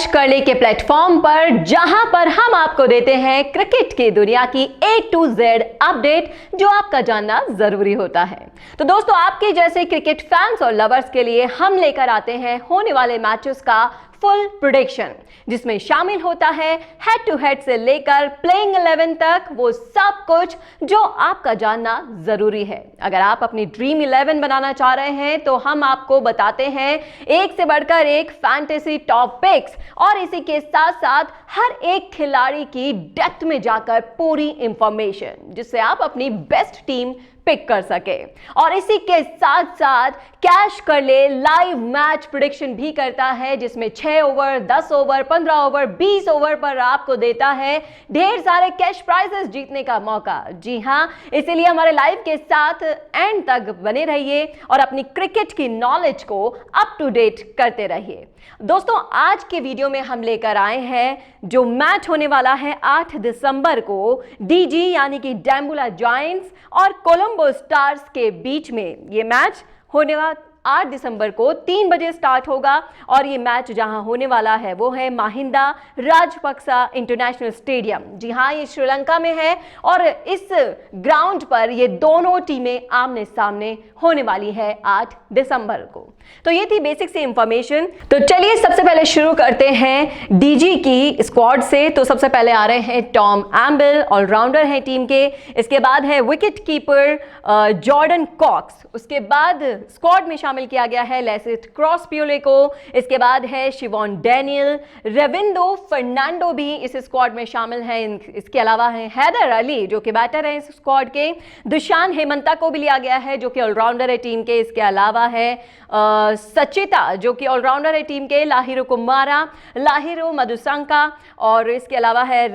करले के प्लेटफॉर्म पर, जहां पर हम आपको देते हैं क्रिकेट की दुनिया की A to Z अपडेट जो आपका जानना जरूरी होता है। तो दोस्तों, आपके जैसे क्रिकेट फैंस और लवर्स के लिए हम लेकर आते हैं होने वाले मैचेस का फुल प्रेडिक्शन, जिसमें शामिल होता है हेड टू हेड से लेकर प्लेइंग 11 तक वो सब कुछ जो आपका जानना जरूरी है। अगर आप अपनी ड्रीम 11 बनाना चाह रहे हैं तो हम आपको बताते हैं एक से बढ़कर एक फैंटेसी टॉप पिक्स, और इसी के साथ साथ हर एक खिलाड़ी की डेप्थ में जाकर पूरी इंफॉर्मेशन, जिससे आप अपनी बेस्ट टीम पिक कर सके। और इसी के साथ साथ कैश करले लाइव मैच प्रेडिक्शन भी करता है, जिसमें 6 ओवर, 10 ओवर, 15 ओवर, 20 ओवर पर आपको देता है ढेर सारे कैश प्राइजेस जीतने का मौका। जी हां, इसीलिए हमारे लाइव के साथ एंड तक बने रहिए और अपनी क्रिकेट की नॉलेज को अप टू डेट करते रहिए। दोस्तों, आज के वीडियो में हम लेकर आए हैं जो मैच होने वाला है 8 दिसंबर को डीजी यानी कि डैम्बुला जायंट्स और कोलंबो स्टार्स के बीच में। ये मैच होने वाला 8 दिसंबर को 3 बजे स्टार्ट होगा, और ये मैच जहां होने वाला है वो है महिंदा राजपक्सा इंटरनेशनल स्टेडियम। जी हां, ये श्रीलंका में है और इस ग्राउंड पर ये दोनों टीमें आमने सामने होने वाली है 8 दिसंबर को। तो ये थी बेसिक सी इंफॉर्मेशन। तो चलिए सबसे पहले शुरू करते हैं डीजी की स्क्वाड से। तो सबसे पहले आ रहे हैं टॉम एम्बल, ऑलराउंडर हैं टीम के। इसके बाद है विकेट कीपर जॉर्डन कॉक्स। उसके बाद स्क्वाड में शामिल किया गया है लेसिथ क्रॉसप्यूले को। इसके बाद है शिवॉन डैनियल, रेविंदो फर्नांडो भी इस स्क्वाड में शामिल हैं। इसके अलावा है हैदर अली जो कि बैटर हैं इस स्क्वाड के। दुशान हेमंता को भी लिया गया है जो कि ऑलराउंडर है टीम के। इसके अलावा है सचिता जो कि ऑलराउंडर है टीम के। लाहिरो कुमारा, लाहिरो मधुसंका, और इसके अलावा है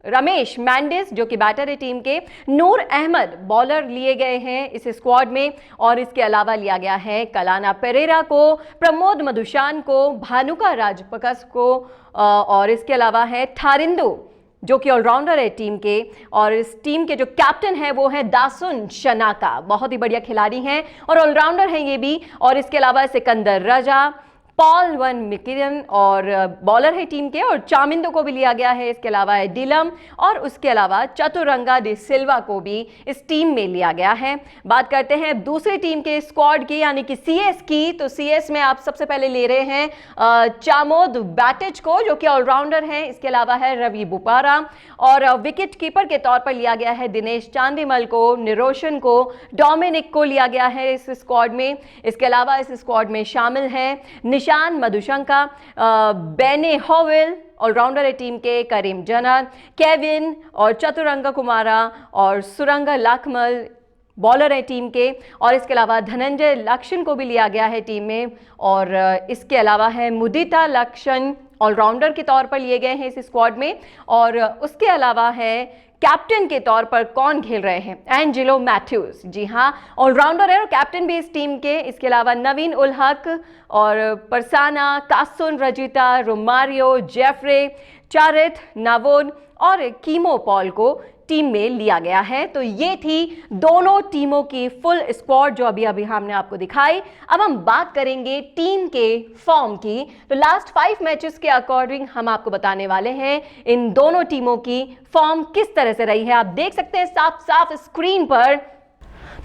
रमेश मैंडिस जो कि बैटर है टीम के। नूर अहमद बॉलर लिए गए हैं इस स्क्वाड में, और इसके अलावा लिया गया है कलाना पेरेरा को, प्रमोद मधुशान को, भानुका राजपक्स को, और इसके अलावा है थारिंदो जो कि ऑलराउंडर है टीम के। और इस टीम के जो कैप्टन है वो है दासुन शनाका, बहुत ही बढ़िया खिलाड़ी हैं और ऑलराउंडर हैं ये भी। और इसके अलावा सिकंदर रजा, पॉल वन मिकिरन और बॉलर है टीम के, और चामिंदो को भी लिया गया है। इसके अलावा है डिलम, और उसके अलावा चतुरंगा डी सिल्वा को भी इस टीम में लिया गया है। बात करते हैं दूसरी टीम के स्क्वाड की यानी कि सीएस की। तो सीएस में आप सबसे पहले ले रहे हैं चामोद बैटिज को जो कि ऑलराउंडर हैं। इसके अलावा है रवि बुपारा, और विकेट कीपर के तौर पर लिया गया है दिनेश चांदीमल को, निरोशन को, डोमिनिक को लिया गया है इस स्क्वाड में। इसके अलावा इस स्क्वाड में शामिल हैं निशान मधुशंका, बेने हॉवेल ऑलराउंडर है टीम के, करीम जन्नत, केविन और चतुरंगा कुमारा, और सुरंगा लाखमल बॉलर है टीम के। और इसके अलावा धनंजय लक्षण को भी लिया गया है टीम में, और इसके अलावा है मुदिता लक्षण ऑलराउंडर के तौर पर लिए गए हैं इस स्क्वाड में। और उसके अलावा है कैप्टन के तौर पर कौन खेल रहे हैं, एंजेलो मैथ्यूज। जी हाँ, ऑलराउंडर है और कैप्टन भी इस टीम के। इसके अलावा नवीन उल हक और परसाना, कासुन रजिता, रोमारियो, जेफरे, चारिथ नावोन और कीमो पॉल को टीम में लिया गया है। तो ये थी दोनों टीमों की फुल स्क्वाड जो अभी हमने आपको दिखाई। अब हम बात करेंगे टीम के फॉर्म की। तो लास्ट 5 मैचेस के अकॉर्डिंग हम आपको बताने वाले हैं इन दोनों टीमों की फॉर्म किस तरह से रही है। आप देख सकते हैं साफ साफ स्क्रीन पर।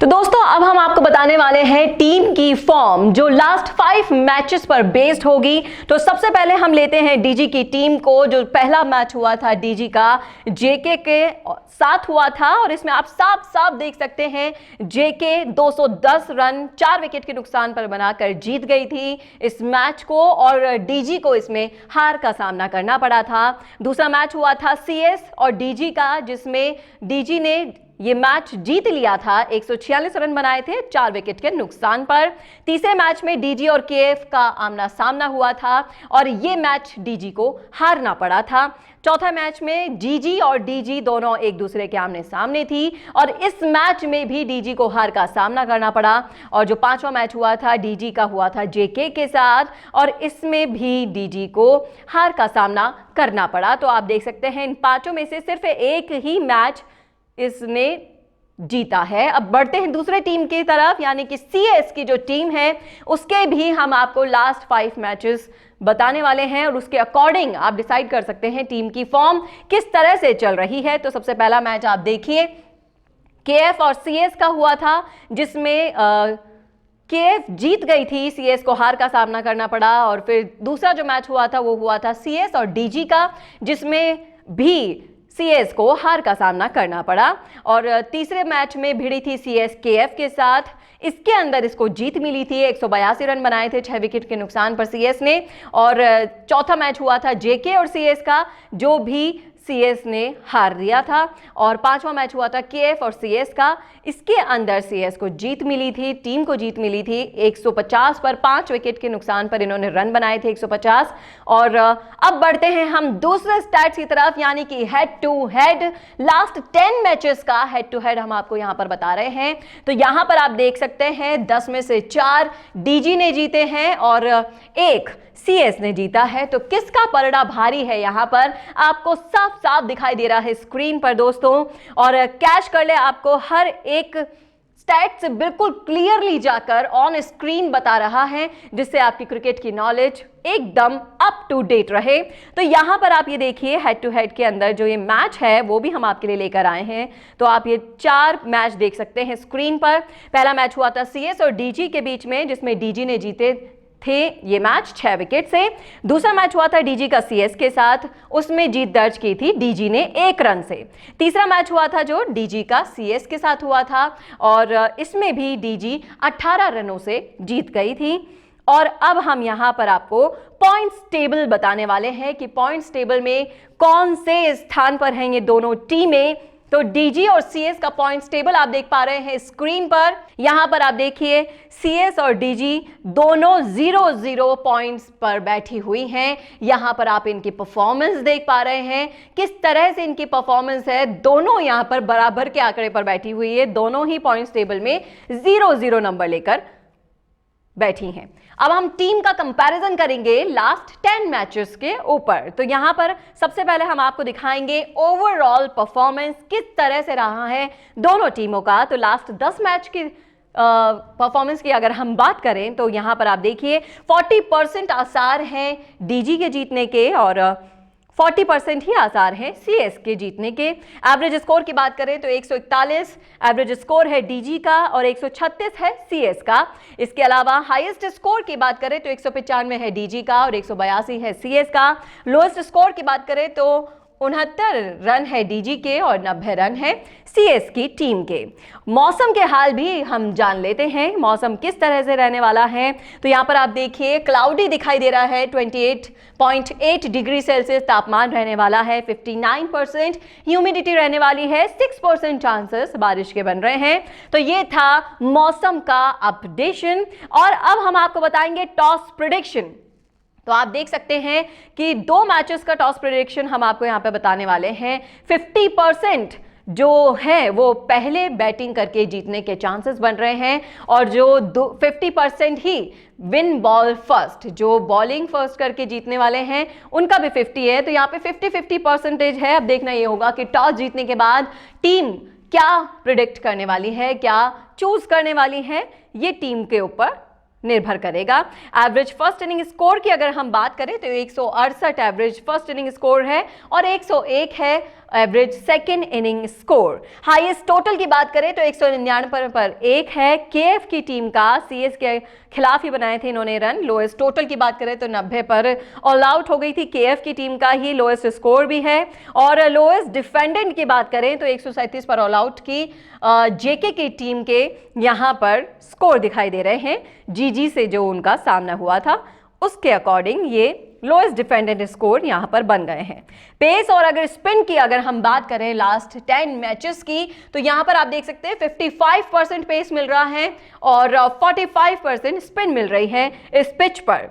तो दोस्तों, अब हम आपको बताने वाले हैं टीम की फॉर्म जो लास्ट 5 मैचेस पर बेस्ड होगी। तो सबसे पहले हम लेते हैं डीजी की टीम को। जो पहला मैच हुआ था डीजी का जेके के साथ हुआ था, और इसमें आप साफ साफ देख सकते हैं जेके 210 रन 4 विकेट के नुकसान पर बनाकर जीत गई थी इस मैच को, और डीजी को इसमें हार का सामना करना पड़ा था। दूसरा मैच हुआ था सीएस और डीजी का, जिसमें डीजी ने ये मैच जीत लिया था। 146 रन बनाए थे 4 विकेट के नुकसान पर। तीसरे मैच में डीजी और केएफ का आमना सामना हुआ था, और ये मैच डीजी को हारना पड़ा था। चौथा मैच में जीजी और डीजी दोनों एक दूसरे के आमने सामने थी, और इस मैच में भी डीजी को हार का सामना करना पड़ा। और जो पांचवा मैच हुआ था डीजी का हुआ था जेके के साथ, और इसमें भी डीजी को हार का सामना करना पड़ा। तो आप देख सकते हैं इन पांचों में से सिर्फ एक ही मैच इसने जीता है। अब बढ़ते हैं दूसरे टीम की तरफ, यानी कि CS की जो टीम है उसके भी हम आपको लास्ट 5 मैचेस बताने वाले हैं और उसके अकॉर्डिंग आप डिसाइड कर सकते हैं टीम की फॉर्म किस तरह से चल रही है। तो सबसे पहला मैच आप देखिए, KF और CS का हुआ था, जिसमें KF जीत गई थी, CS को हार का सामना करना पड़ा। और फिर दूसरा जो मैच हुआ था वो हुआ था CS और DG का, जिसमें भी CS को हार का सामना करना पड़ा। और तीसरे मैच में भिड़ी थी CS KF के साथ, इसके अंदर इसको जीत मिली थी, 182 रन बनाए थे 6 विकेट के नुकसान पर CS ने। और चौथा मैच हुआ था JK और CS का, जो भी CS ने हार दिया था। और पांचवा मैच हुआ था KF और CS का, इसके अंदर CS को जीत मिली थी, टीम को जीत मिली थी 150 पर, 5 विकेट के नुकसान पर इन्होंने रन बनाए थे 150। और अब बढ़ते हैं हम दूसरे स्टैट्स की तरफ, यानी कि head to head, last 10 matches का हेड टू हेड हम आपको यहां पर बता रहे हैं। तो यहां पर आप देख सकते हैं 10 में से 4 DG ने जीते हैं और 1 CS ने जीता है। तो किसका पलड़ा भारी है यहां पर आपको साफ साफ दिखाई दे रहा है स्क्रीन पर दोस्तों। और कैच कर ले आपको हर एक स्टैट से बिल्कुल क्लियरली जाकर ऑन स्क्रीन बता रहा है, जिससे आपकी क्रिकेट की नॉलेज एकदम अप टू डेट रहे। तो यहां पर आप ये देखिए हेड टू हेड के अंदर जो ये मैच है वो भी हम आपके लिए लेकर आए हैं। तो आप ये 4 मैच देख सकते हैं स्क्रीन पर। पहला मैच हुआ था CS और DG के बीच में, जिसमें DG ने जीते थे ये मैच 6 विकेट से। दूसरा मैच हुआ था DG का CS के साथ, उसमें जीत दर्ज की थी DG ने 1 रन से। तीसरा मैच हुआ था जो DG का CS के साथ हुआ था और इसमें भी DG 18 रनों से जीत गई थी। और अब हम यहां पर आपको पॉइंट्स टेबल बताने वाले हैं कि पॉइंट्स टेबल में कौन से स्थान पर हैं ये दोनों टीमें। तो DG और CS का पॉइंट्स टेबल आप देख पा रहे हैं स्क्रीन पर। यहां पर आप देखिए CS और DG दोनों 0-0 पॉइंट्स पर बैठी हुई हैं। यहां पर आप इनकी परफॉर्मेंस देख पा रहे हैं, किस तरह से इनकी परफॉर्मेंस है। दोनों यहां पर बराबर के आंकड़े पर बैठी हुई है, दोनों ही पॉइंट्स टेबल में 0-0 नंबर लेकर बैठी हैं। अब हम टीम का कंपैरिजन करेंगे लास्ट 10 मैचेस के ऊपर। तो यहां पर सबसे पहले हम आपको दिखाएंगे ओवरऑल परफॉर्मेंस किस तरह से रहा है दोनों टीमों का। तो लास्ट 10 मैच की परफॉर्मेंस की अगर हम बात करें तो यहां पर आप देखिए 40% आसार हैं DG के जीतने के और 40% ही आसार हैं CS के जीतने के। एवरेज स्कोर की बात करें तो 141 एवरेज स्कोर है DG का और 136 है CS का। इसके अलावा हाईएस्ट स्कोर की बात करें तो 195 है DG का और 182 है CS का। लोएस्ट स्कोर की बात करें तो 69 रन है DG के और 90 रन है CS की टीम के। मौसम के हाल भी हम जान लेते हैं, मौसम किस तरह से रहने वाला है। तो यहाँ पर आप देखिए क्लाउडी दिखाई दे रहा है, 28.8 डिग्री सेल्सियस तापमान रहने वाला है, 59% ह्यूमिडिटी रहने वाली है, 6% चांसेस बारिश के बन रहे हैं। तो ये था मौसम का अपडेशन। और अब हम आपको बताएंगे टॉस प्रेडिक्शन। तो आप देख सकते हैं कि 2 मैचेस का टॉस प्रेडिक्शन हम आपको यहां पे बताने वाले हैं। 50% जो है वो पहले बैटिंग करके जीतने के चांसेस बन रहे हैं और जो 50% ही विन बॉल फर्स्ट, जो बॉलिंग फर्स्ट करके जीतने वाले हैं उनका भी 50 है। तो यहाँ पे 50-50% है। अब देखना ये होगा कि टॉस जीतने के बाद टीम क्या प्रिडिक्ट करने वाली है, क्या चूज करने वाली है, ये टीम के ऊपर निर्भर करेगा। एवरेज फर्स्ट इनिंग स्कोर की अगर हम बात करें तो 168 एवरेज फर्स्ट इनिंग स्कोर है और 101 है average second inning score. Highest total की बात करें तो 199 पर 1 है KF की टीम का, CS के खिलाफ ही बनाए थे इन्होंने रन। लोएस्ट टोटल की बात करें तो 90 पर ऑल आउट हो गई थी, KF की टीम का ही लोएस्ट स्कोर भी है। और लोएस्ट डिफेंडेंट की बात करें तो 137 पर ऑल आउट की JK की टीम के यहाँ पर स्कोर दिखाई दे रहे हैं। GG से जो उनका सामना हुआ था उसके अकॉर्डिंग ये लोएस्ट डिफेंडेंट स्कोर यहां पर बन गए हैं। पेस और अगर स्पिन की अगर हम बात करें लास्ट 10 मैचेस की तो यहां पर आप देख सकते हैं 55% पेस मिल रहा है और 45% स्पिन मिल रही है इस पिच पर।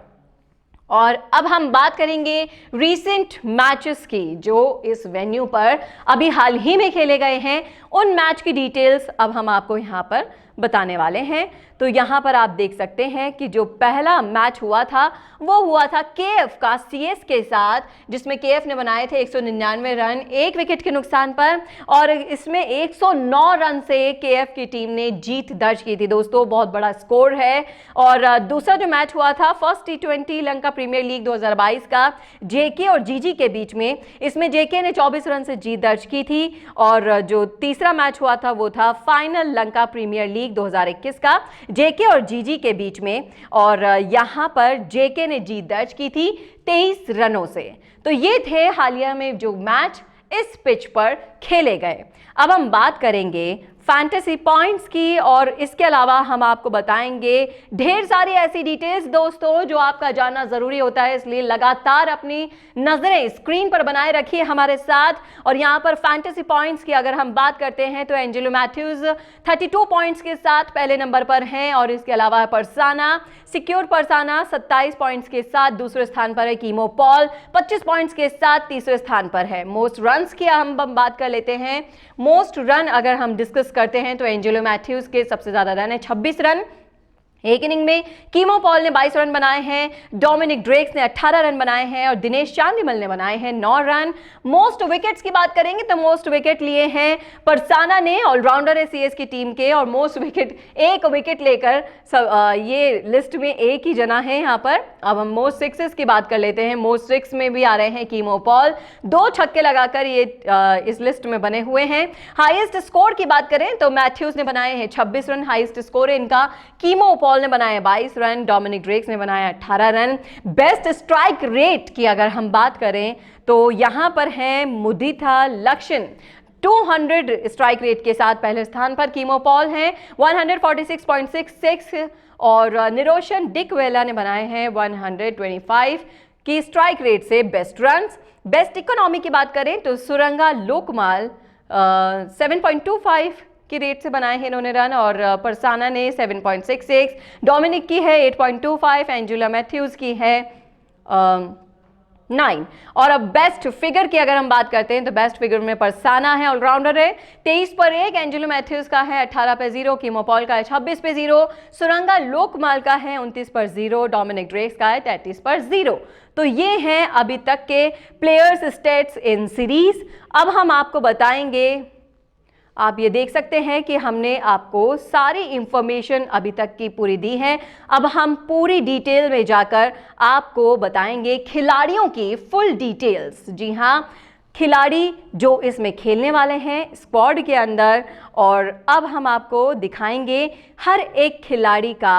और अब हम बात करेंगे रीसेंट मैचेस की जो इस वेन्यू पर अभी हाल ही में खेले गए हैं। उन मैच की डिटेल्स अब हम आपको यहां पर बताने वाले हैं। तो यहाँ पर आप देख सकते हैं कि जो पहला मैच हुआ था वो हुआ था केएफ का सीएस के साथ, जिसमें केएफ ने बनाए थे 199 रन 1 विकेट के नुकसान पर, और इसमें 109 रन से केएफ की टीम ने जीत दर्ज की थी दोस्तों, बहुत बड़ा स्कोर है। और दूसरा जो मैच हुआ था फर्स्ट टी20 लंका प्रीमियर लीग 2022 का जेके और जीजी के बीच में, इसमें जेके ने 24 रन से जीत दर्ज की थी। और जो तीसरा मैच हुआ था वो था फाइनल लंका प्रीमियर लीग 2021 का जेके और जीजी के बीच में, और यहां पर जेके ने जीत दर्ज की थी 23 रनों से। तो ये थे हालिया में जो मैच इस पिच पर खेले गए। अब हम बात करेंगे फैंटेसी पॉइंट्स की, और इसके अलावा हम आपको बताएंगे ढेर सारी ऐसी डिटेल्स दोस्तों जो आपका जानना जरूरी होता है, इसलिए लगातार अपनी नजरें स्क्रीन पर बनाए रखिए हमारे साथ। और यहां पर फैंटेसी पॉइंट्स की अगर हम बात करते हैं तो एंजेलो मैथ्यूज 32 पॉइंट्स के साथ पहले नंबर पर हैं, और इसके अलावा परसाना सिक्योर परसाना 27 पॉइंट्स के साथ दूसरे स्थान पर है। कीमो पॉल 25 पॉइंट्स के साथ तीसरे स्थान पर है। मोस्ट रन्स की हम बात कर लेते हैं। मोस्ट रन अगर हम डिस्कस करते हैं तो एंजेलो मैथ्यूज के सबसे ज्यादा रन है 26 रन एक इनिंग में। कीमो पॉल ने 22 रन बनाए हैं, डोमिनिक ड्रेक्स ने 18 रन बनाए हैं, और दिनेश चांदिमल ने बनाए हैं 9 रन। मोस्ट विकेट्स की बात करेंगे तो मोस्ट विकेट लिए हैं परसाना ने, ऑलराउंडर है सीएस की टीम के, और मोस्ट विकेट एक विकेट लेकर ये लिस्ट में एक ही जना है यहाँ पर। अब हम मोस्ट सिक्सेस की बात कर लेते हैं। मोस्ट सिक्स में भी आ रहे हैं कीमो पॉल, 2 छक्के लगाकर ये इस लिस्ट में बने हुए हैं। हाईएस्ट स्कोर की बात करें तो मैथ्यूज ने बनाए हैं 26 रन, हाईएस्ट स्कोर है इनका। कीमो पॉल ने बनाया 22 रन, डोमिनिक ड्रेक्स ने बनाया 18 रन। बेस्ट स्ट्राइक रेट की अगर हम बात करें तो यहां पर है मुदिता लक्षण 200 स्ट्राइक रेट के साथ पहले स्थान पर कीमो पॉल हैं 146.66, और निरोशन डिकवेला ने बनाए हैं 125 की स्ट्राइक रेट से बेस्ट रन्स। बेस्ट इकोनॉमी की बात करें तो सुरंगा लोकमाल 7.25 की रेट से बनाए हैं इन्होंने रन, और परसाना ने 7.66, डोमिनिक की है 8.25, एंजेलो मैथ्यूज की है 9। और अब बेस्ट फिगर की अगर हम बात करते हैं तो बेस्ट फिगर में परसाना है, ऑलराउंडर है 23 पर 1, एंजेलो मैथ्यूज का है 18 पे 0, कीमो पॉल का है 26 पे 0, सुरंगा लोकमाल का है 29 पर 0, डोमिनिक ड्रेक्स का है 33 पर 0। तो ये हैं अभी तक के प्लेयर्स स्टेट्स इन सीरीज। अब हम आपको बताएंगे, आप ये देख सकते हैं कि हमने आपको सारी इंफॉर्मेशन अभी तक की पूरी दी है। अब हम पूरी डिटेल में जाकर आपको बताएंगे खिलाड़ियों की फुल डिटेल्स। जी हाँ, खिलाड़ी जो इसमें खेलने वाले हैं स्क्वाड के अंदर, और अब हम आपको दिखाएंगे हर एक खिलाड़ी का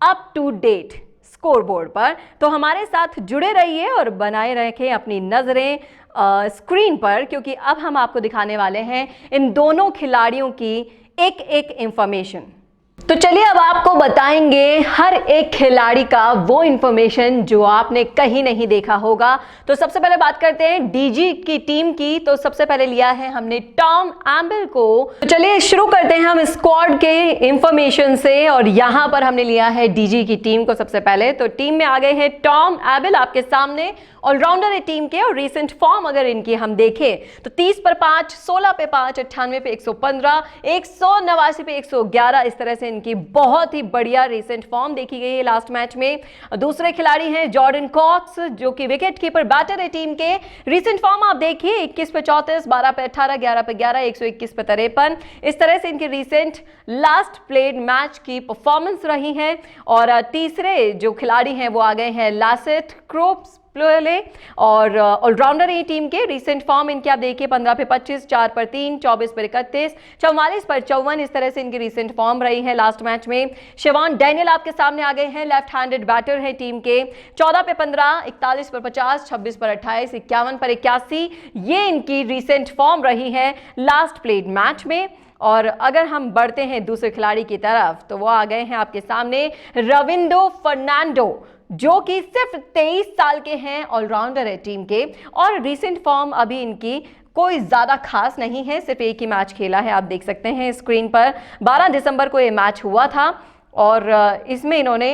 अप टू डेट स्कोरबोर्ड पर। तो हमारे साथ जुड़े रहिए और बनाए रखें अपनी नजरें स्क्रीन पर, क्योंकि अब हम आपको दिखाने वाले हैं इन दोनों खिलाड़ियों की एक एक इंफॉर्मेशन। तो चलिए अब आपको बताएंगे हर एक खिलाड़ी का वो इंफॉर्मेशन जो आपने कहीं नहीं देखा होगा। तो सबसे पहले बात करते हैं डीजी की टीम की। तो सबसे पहले लिया है हमने टॉम एम्बल को। तो चलिए शुरू करते हैं हम स्क्वाड के इंफॉर्मेशन से, और यहां पर हमने लिया है डीजी की टीम को सबसे पहले। तो टीम में आ गए हैं टॉम एम्बल आपके सामने, ऑलराउंडर है टीम के, और रीसेंट फॉर्म अगर इनकी हम देखें तो 30 पर 5, 16 पे 5, 98 पे 115, 189 पे 111, इस तरह से इनकी बहुत ही बढ़िया रीसेंट फॉर्म देखी गई है लास्ट मैच में। दूसरे खिलाड़ी हैं जॉर्डन कॉक्स, जो कि विकेट कीपर बैटर है टीम के। रीसेंट फॉर्म आप देखिए 21 पे 34, 12 पे 18, 11 पे 11, 121 पे 53, इस तरह से इनकी रीसेंट लास्ट प्लेड मैच की परफॉर्मेंस रही है। और तीसरे जो खिलाड़ी हैं वो आ गए हैं लासेट क्रोप्स प्लोले, और ऑलराउंडर ये टीम के। रीसेंट फॉर्म इनके आप देखिए 15 पे 25, 4 पर 3, 24 पर 31, 44 पर 54, इस तरह से इनकी रीसेंट फॉर्म रही है लास्ट मैच में। शिवान डैनियल आपके सामने आ गए हैं, लेफ्ट हैंडेड बैटर है टीम के। 14 पे 15, 41 पर 50, 26 पर 28, 51 पर 81, ये इनकी रीसेंट फॉर्म रही है लास्ट प्लेड मैच में। और अगर हम बढ़ते हैं दूसरे खिलाड़ी की तरफ तो वो आ गए हैं आपके सामने रविंदो फर्नांडो, जो कि सिर्फ 23 साल के हैं, ऑलराउंडर है टीम के। और रीसेंट फॉर्म अभी इनकी कोई ज़्यादा खास नहीं है, सिर्फ एक ही मैच खेला है, आप देख सकते हैं स्क्रीन पर। 12 दिसंबर को ये मैच हुआ था, और इसमें इन्होंने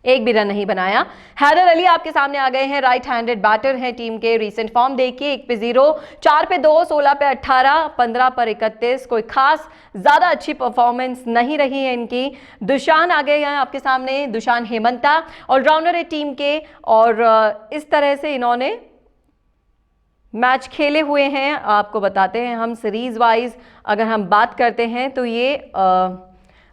एक भी रन नहीं बनाया। हैदर अली आपके सामने आ गए हैं, राइट हैंडेड बैटर हैं टीम के। रीसेंट फॉर्म देखिए, 1 पे 0, 4 पे 2, 16 पे 18, 15 पर 31, कोई खास ज्यादा अच्छी परफॉर्मेंस नहीं रही है इनकी। दुशान आ गए हैं आपके सामने, दुशान हेमंता ऑलराउंडर है टीम के, और इस तरह से इन्होंने मैच खेले हुए हैं। आपको बताते हैं हम सीरीज वाइज अगर हम बात करते हैं तो ये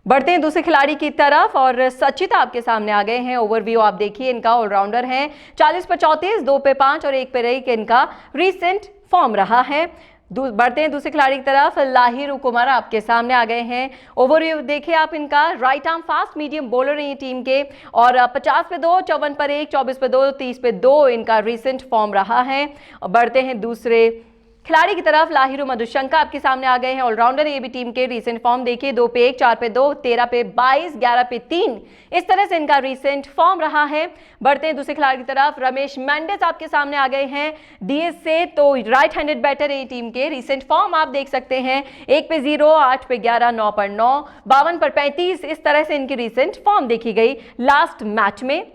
बढ़ते हैं दूसरे खिलाड़ी की तरफ, और सचित आपके सामने आ गए हैं। ओवरव्यू आप देखिए, इनका ऑलराउंडर हैं, 40 पे 34, 2 पे 5 और 1 पे 1 इनका रीसेंट फॉर्म रहा है। बढ़ते हैं दूसरे खिलाड़ी की तरफ, लाहिरू कुमार आपके सामने आ गए हैं। ओवरव्यू देखिए आप इनका, right arm fast medium bowler है टीम के, और 50 पे 2, 54 पर 1, 24 पे 2, 30 पे 2 इनका रीसेंट फॉर्म रहा है। और बढ़ते हैं दूसरे खिलाड़ी की तरफ, लाहिरू मधुशंका आपके सामने आ गए हैं, ऑलराउंडर ये भी टीम के। रीसेंट फॉर्म देखिए, 2 पे 1, 4 पे 2, 13 पे 22, 11 पे 3, इस तरह से इनका रीसेंट फॉर्म रहा है। बढ़ते हैं दूसरे खिलाड़ी की तरफ, रमेश मेंडिस आपके सामने आ गए हैं डीएस से, तो राइट हैंडेड बैटर है टीम के। रीसेंट फॉर्म आप देख सकते हैं, 1 पे 0, 8 पे 11, 9 पर 9, 52 पर 35, इस तरह से इनकी रीसेंट फॉर्म देखी गई लास्ट मैच में।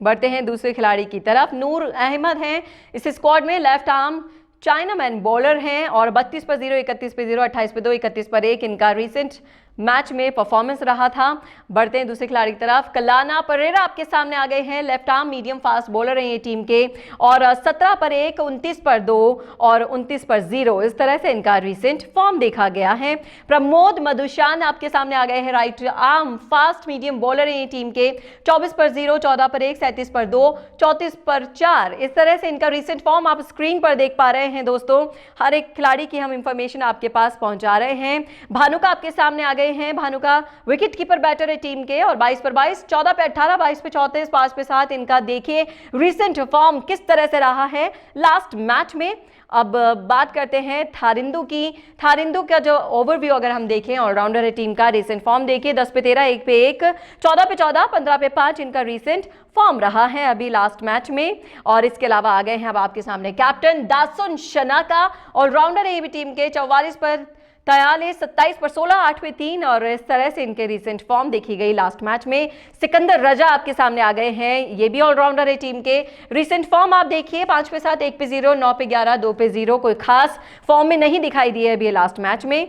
बढ़ते हैं दूसरे खिलाड़ी की तरफ, नूर अहमद हैं इस स्क्वाड में, लेफ्ट आर्म चाइनामैन बॉलर हैं, और 32 पर 0, 31 पे 0, 28 पे 2, 31 पर 1 इनका रीसेंट मैच में परफॉर्मेंस रहा था। बढ़ते हैं दूसरे खिलाड़ी की तरफ, कलाना परेरा आपके सामने आ गए हैं, left arm medium fast bowler हैं ये टीम के, और 17 पर 1, 29 पर 2 और 29 पर 0, इस तरह से इनका रीसेंट फॉर्म देखा गया है। प्रमोद मधुशान आपके सामने आ गए हैं, right arm fast medium bowler हैं ये टीम के, 24 पर 0, 14 पर 1, 37 पर 2, 34 पर 4, इस तरह से इनका रीसेंट फॉर्म आप स्क्रीन पर देख पा रहे हैं। दोस्तों, हर एक खिलाड़ी की हम इंफॉर्मेशन आपके पास पहुंचा रहे हैं। भानुका आपके सामने आ गए हैं, भानुका विकेट कीपर बैटर है टीम के, और 22 पर 22, 14 पे 18, 22 पे 34, 5 पे 7 इनका देखिए रीसेंट फॉर्म किस तरह से रहा है लास्ट मैच में। अब बात करते हैं थारिंदू की। थारिंदू का जो ओवरव्यू अगर हम देखें, ऑलराउंडर है टीम का, रीसेंट फॉर्म देखिए, 10 पे 13, 1 पे 1, 14 पे 14, 15 पे 5 इनका रीसेंट फॉर्म रहा है अभी लास्ट मैच में। और इसके अलावा आ गए हैं अब आपके सामने कैप्टन दासुन शनाका, ऑलराउंडर है ये भी टीम के, 44 पर 43, 27 पर 16, 8 पे 3, और इस तरह से इनके रीसेंट फॉर्म देखी गई लास्ट मैच में। सिकंदर रजा आपके सामने आ गए हैं, ये भी ऑलराउंडर है टीम के। रीसेंट फॉर्म आप देखिए, 5 पे 7, 1 पे 0, 9 पे 11, 2 पे 0, कोई खास फॉर्म में नहीं दिखाई दिए अभी लास्ट मैच में।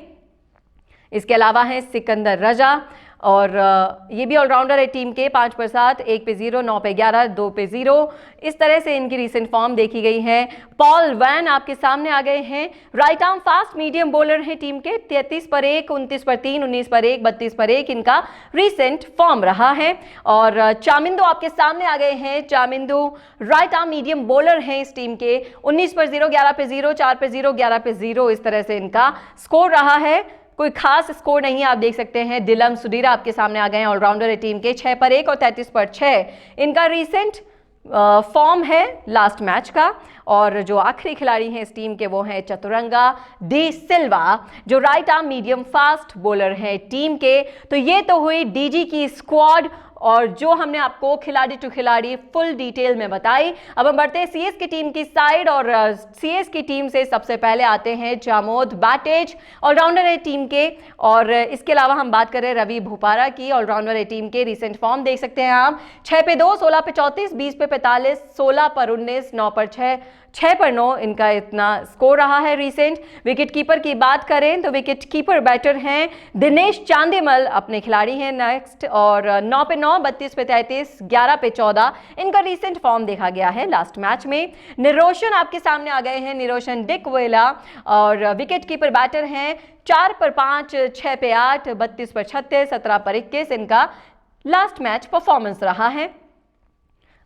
इसके अलावा है सिकंदर रजा, और ये भी ऑलराउंडर है टीम के, 5 पर 7, 1 पे 0, 9 पे 11, 2 पे 0, इस तरह से इनकी रीसेंट फॉर्म देखी गई है। पॉल वैन आपके सामने आ गए हैं, right arm fast medium bowler है टीम के, 33 पर 1, 29 पर 3, 19 पर 1, 32 पर 1 इनका रीसेंट फॉर्म रहा है। और चामिंदो आपके सामने आ गए हैं, चामिंदो राइट आर्म मीडियम बॉलर हैं इस टीम के, 19 पर 0, 11 पे 0, 4 पे 0, 11 पे 0, इस तरह से इनका स्कोर रहा है। कोई खास स्कोर नहीं आप देख सकते हैं। दिलम सुधीरा आपके सामने आ गए हैं, ऑलराउंडर है टीम के, 6 पर 1 और 33 पर 6 इनका रीसेंट फॉर्म है लास्ट मैच का। और जो आखिरी खिलाड़ी हैं इस टीम के वो हैं चतुरंगा डी सिल्वा, जो right arm medium fast bowler हैं टीम के। तो ये तो हुई डीजी की स्क्वाड, और जो हमने आपको खिलाड़ी टू खिलाड़ी फुल डिटेल में बताई। अब हम बढ़ते हैं सीएस की टीम की साइड, और सीएस की टीम से सबसे पहले आते हैं जामोद बैटेज, ऑलराउंडर है टीम के। और इसके अलावा हम बात करें रवि भूपारा की, ऑलराउंडर है टीम के, रीसेंट फॉर्म देख सकते हैं आप, 6 पे 2, 16 पे 34, 20 पे 45, 16 पर 19, 9 पर 6, 6 पर 9 इनका इतना स्कोर रहा है रीसेंट। विकेट कीपर की बात करें तो विकेट कीपर बैटर हैं दिनेश चांदेमल अपने खिलाड़ी हैं नेक्स्ट, और 9 पे 9, 32 पे 33, 11 पे 14 इनका रीसेंट फॉर्म देखा गया है लास्ट मैच में। निरोशन आपके सामने आ गए हैं, निरोशन डिकवेला, और विकेट कीपर बैटर हैं, 4 पर 5, 6 पे 8, 32 पर 36, 17 पर 21 इनका लास्ट मैच परफॉर्मेंस रहा है।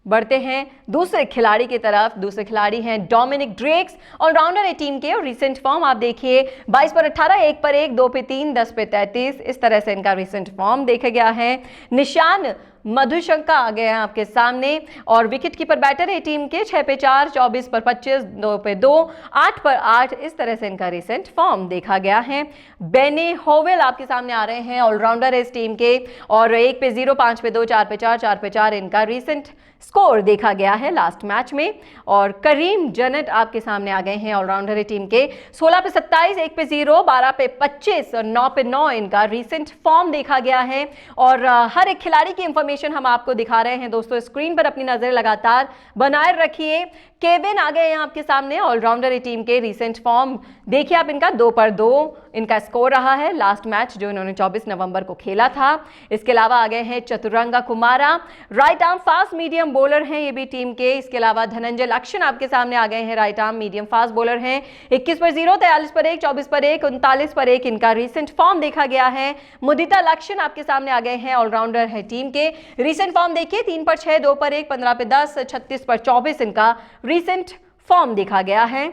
बढ़ते हैं दूसरे खिलाड़ी की तरफ। दूसरे खिलाड़ी हैं डोमिनिक ड्रेक्स, ऑलराउंडर है टीम के, और रीसेंट फॉर्म आप देखिए, 22 पर 18, 1 पर 1, 2 पे 3, 10 पे 33, इस तरह से इनका रीसेंट फॉर्म देखा गया है। निशान मधुशंका आ गए हैं आपके सामने, और विकेट कीपर बैटर है टीम के, 6 पे 4, 24 पर 25, 2 पे 2, 8 पर 8, इस तरह से इनका रीसेंट फॉर्म देखा गया है। बेने होवेल आपके सामने आ रहे हैं, ऑलराउंडर है इस टीम के, और 1 पे 0, 5 पे 2, 4 पे 4, 4 पे 4 इनका रीसेंट स्कोर देखा गया है लास्ट मैच में। और करीम जन्नत आपके सामने आ गए हैं, ऑलराउंडर है टीम के, 16 पे 27, 1 पे 0, 12 पे 25 और 9 पे 9 इनका रीसेंट फॉर्म देखा गया है। और हर एक खिलाड़ी की इंफॉर्मेशन इंफॉर्मेशन हम आपको दिखा रहे हैं दोस्तों स्क्रीन पर, अपनी नजर लगातार बनाए रखिए। केविन आ गए हैं आपके सामने, ऑलराउंडर ये टीम के रिसेंट फॉर्म देखिए आप इनका 2-2 इनका स्कोर रहा है लास्ट मैच जो इन्होंने 24 नवंबर को खेला था। इसके अलावा आ गए हैं Chaturanga Kumara, right arm fast medium bowler हैं ये भी टीम के। इसके अलावा धनंजय लक्षण आपके सामने आ गए हैं, right arm medium fast bowler हैं। 21 पर 0, 43 पर 1, 24 पर 1, 39 पर 1 इनका रिसेंट फॉर्म देखा गया है। मुदिता लक्षण आपके सामने आ गए हैं, ऑलराउंडर है टीम के। रिसेंट फॉर्म देखिए 3 पर 6, 2 पर 1, 15 पर 10, 36 पर 24 इनका रिसेंट फॉर्म देखा गया है।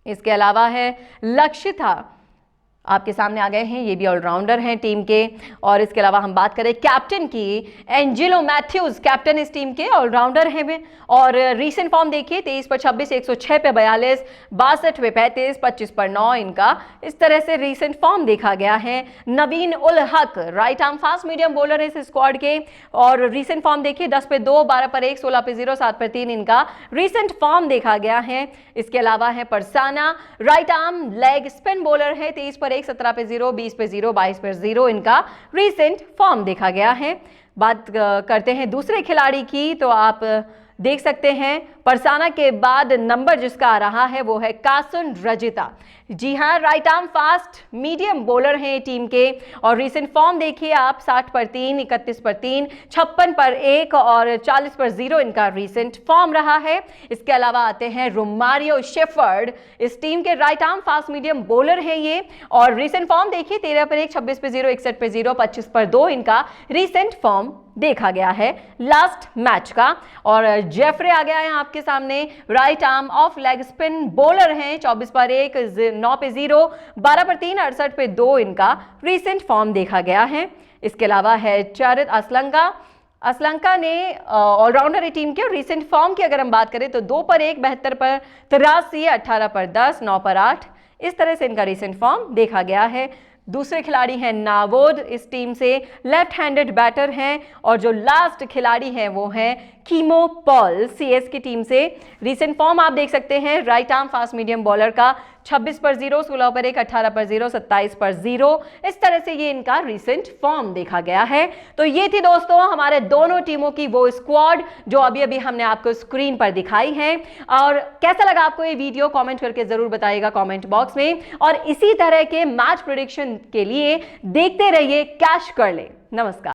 इसके अलावा है लक्षिता आपके सामने आ गए हैं, ये भी ऑलराउंडर हैं टीम के। और इसके अलावा हम बात करें कैप्टन की, एंजेलो मैथ्यूज कैप्टन इस टीम के, ऑलराउंडर हैं। और रीसेंट फॉर्म देखिए 23 पर 26, 106 पे 42, 62 पे 35, 25 पर 9 इनका इस तरह से रीसेंट फॉर्म देखा गया है। नवीन ul Haq right arm fast medium bowler है इस स्क्वाड के, और रीसेंट फॉर्म देखिए 10 पे 2, 12 पर 1, 16 पे 0, 7 पर 3 इनका रीसेंट फॉर्म देखा गया है। इसके अलावा है Parsana, right arm leg spin bowler है, 23 पर 1, 17 पे 0, 20 पे 0, 22 पे 0 इनका रीसेंट फॉर्म देखा गया है। बात करते हैं दूसरे खिलाड़ी की, तो आप देख सकते हैं परसाना के बाद नंबर जिसका आ रहा है वो है कासुन रजिता। जी हाँ, right arm fast medium bowler हैं टीम के, और रीसेंट फॉर्म देखिए आप 60 पर 3, 31 पर 3, 56 पर 1 और 40 पर 0 इनका रीसेंट फॉर्म रहा है। इसके अलावा आते हैं रोमारियो शेफर्ड, इस टीम के right arm fast medium bowler हैं ये, और रीसेंट फॉर्म देखिए 13 पर 1, 26 पर 0, 61 पर 0, 25 पर 2 इनका रीसेंट फॉर्म देखा गया है लास्ट मैच का। और जेफरे आ गया है आपके सामने, right arm of leg spin bowler हैं, 24 पर 1, 9 पे 0, 12 पर 3, 68 पे 2 इनका रीसेंट फॉर्म देखा गया है। इसके अलावा है चरित असलंका ने ऑलराउंडर टीम के, और रीसेंट फॉर्म की अगर हम बात करें तो 2 पर 1, 72 पर 83, 18 पर 10, 9 पर 8 इस तरह से इनका रीसेंट फॉर्म देखा गया है। दूसरे खिलाड़ी हैं नावोद, इस टीम से लेफ्ट हैंडेड बैटर हैं, और जो लास्ट खिलाड़ी हैं वो हैं कीमो पॉल सीएस की टीम से। रीसेंट फॉर्म आप देख सकते हैं right arm fast medium bowler का, 26 पर 0, 16 पर 1, 18 पर 0, 27 पर 0 इस तरह से ये इनका रीसेंट फॉर्म देखा गया है। तो ये थी दोस्तों हमारे दोनों टीमों की वो स्क्वाड जो अभी अभी हमने आपको स्क्रीन पर दिखाई है। और कैसा लगा आपको ये वीडियो कमेंट करके जरूर बताइएगा कमेंट बॉक्स में, और इसी तरह के मैच प्रेडिक्शन के लिए देखते रहिए कैश कर ले। नमस्कार।